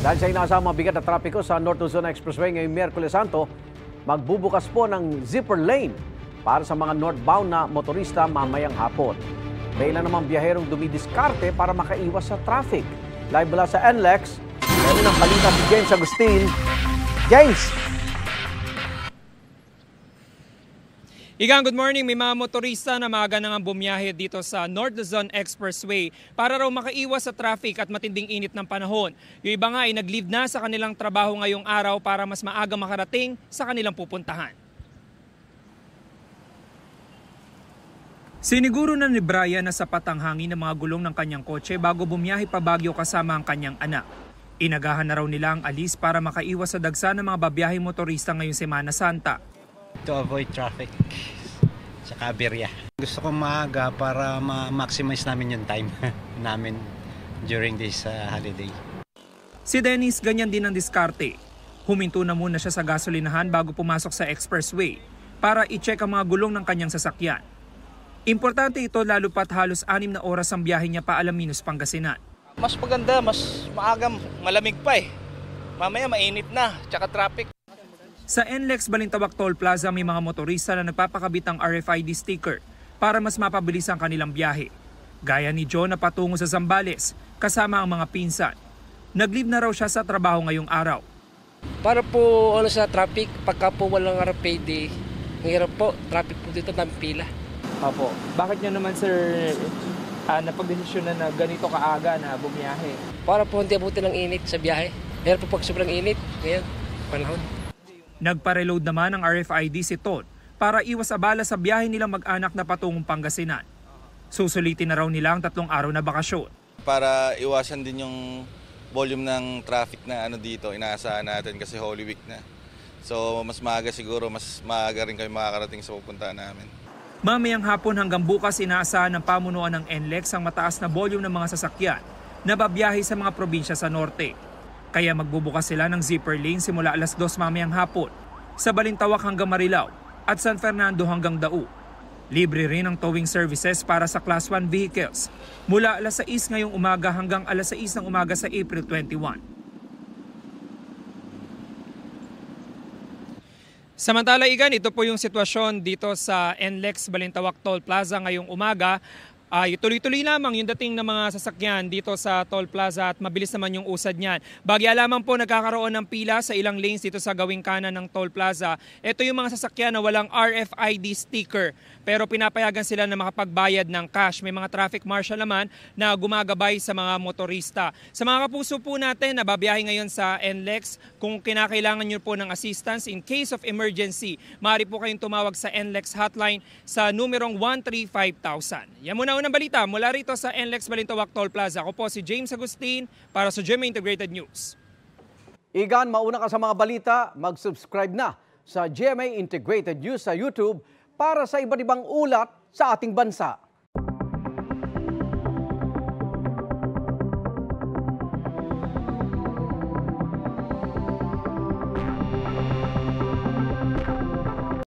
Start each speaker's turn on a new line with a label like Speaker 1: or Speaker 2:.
Speaker 1: Dahil sa inaasahang mabigat na trapiko sa North Luzon Expressway ngayong Miyerkules Santo, magbubukas po ng zipper lane para sa mga northbound na motorista mamayang hapon. May ilan namang biyaherong dumidiskarte para makaiwas sa traffic. Live mula sa NLEX, meron ng balita si James Agustin. James!
Speaker 2: Igang, good morning. May mga motorista na maaga nang bumiyahe dito sa North Luzon Expressway para raw makaiwas sa traffic at matinding init ng panahon. Yung iba nga ay nag-leave na sa kanilang trabaho ngayong araw para mas maaga makarating sa kanilang pupuntahan. Siniguro na ni Brian na sapat ang hangin ng mga gulong ng kanyang kotse bago bumiyahe pa Baguio kasama ang kanyang anak. Inagahan na raw nila ang alis para makaiwas sa dagsa ng mga babiyaheng motorista ngayong Semana Santa.
Speaker 3: To avoid traffic sa aberya. Gusto ko maaga para ma-maximize namin yung time namin during this holiday.
Speaker 2: Si Dennis ganyan din ang diskarte. Huminto na muna siya sa gasolinahan bago pumasok sa expressway para i-check ang mga gulong ng kanyang sasakyan. Importante ito lalo pat halos 6 na oras ang biyahe niya pa Alaminos, Pangasinan.
Speaker 4: Mas maganda, mas maaga, malamig pa eh. Mamaya mainit na, tsaka traffic.
Speaker 2: Sa NLEX Balintawak Toll Plaza may mga motorista na nagpapakabit ng RFID sticker para mas mapabilis ang kanilang biyahe. Gaya ni John na patungo sa Zambales kasama ang mga pinsan. Nag-leave na raw siya sa trabaho ngayong araw.
Speaker 5: Para po sa traffic, pagka po walang RFID, ang hirap po, traffic po dito ng pila.
Speaker 2: Opo. Bakit nyo naman sir napagdesisyon na ganito kaaga na bumiyahe?
Speaker 5: Para po hindi abutin ng init sa biyahe. Hirap po pag sobrang init, ngayon, panahon.
Speaker 2: Nagpa-reload naman ang RFID si Todd para iwas abala sa biyahe nilang mag-anak na patungong Pangasinan. Susulitin na raw nila ang 3 araw na bakasyon.
Speaker 6: Para iwasan din yung volume ng traffic na dito, inaasahan natin kasi Holy Week na. So mas maaga siguro, mas maaga rin kayo makakarating sa pupuntahan namin.
Speaker 2: Mamayang hapon hanggang bukas inaasahan ng pamunuan ng NLEX ang mataas na volume ng mga sasakyan na babiyahe sa mga probinsya sa norte. Kaya magbubukas sila ng zipper lane simula alas 2 mamayang hapon sa Balintawak hanggang Marilao at San Fernando hanggang Dao. Libre rin ang towing services para sa Class 1 vehicles mula alas 6 ngayong umaga hanggang alas 6 ng umaga sa April 21. Samantala Igan, ito po yung sitwasyon dito sa NLEX Balintawak Toll Plaza ngayong umaga. Tuloy-tuloy lamang yung dating ng mga sasakyan dito sa Toll Plaza at mabilis naman yung usad niyan. Bagya lamang po nagkakaroon ng pila sa ilang lanes dito sa gawing kanan ng Toll Plaza. Ito yung mga sasakyan na walang RFID sticker pero pinapayagan sila na makapagbayad ng cash. May mga traffic marshal naman na gumagabay sa mga motorista. Sa mga kapuso po natin na babiyahe ngayon sa NLEX, kung kinakailangan nyo po ng assistance in case of emergency, maaari po kayong tumawag sa NLEX hotline sa numerong 135,000. Yan muna unang balita mula rito sa NLEX Balintawak Toll Plaza. Ako po si James Agustin para sa GMA Integrated News.
Speaker 1: Igan, mauna ka sa mga balita, mag-subscribe na sa GMA Integrated News sa YouTube para sa iba't ibang ulat sa ating bansa.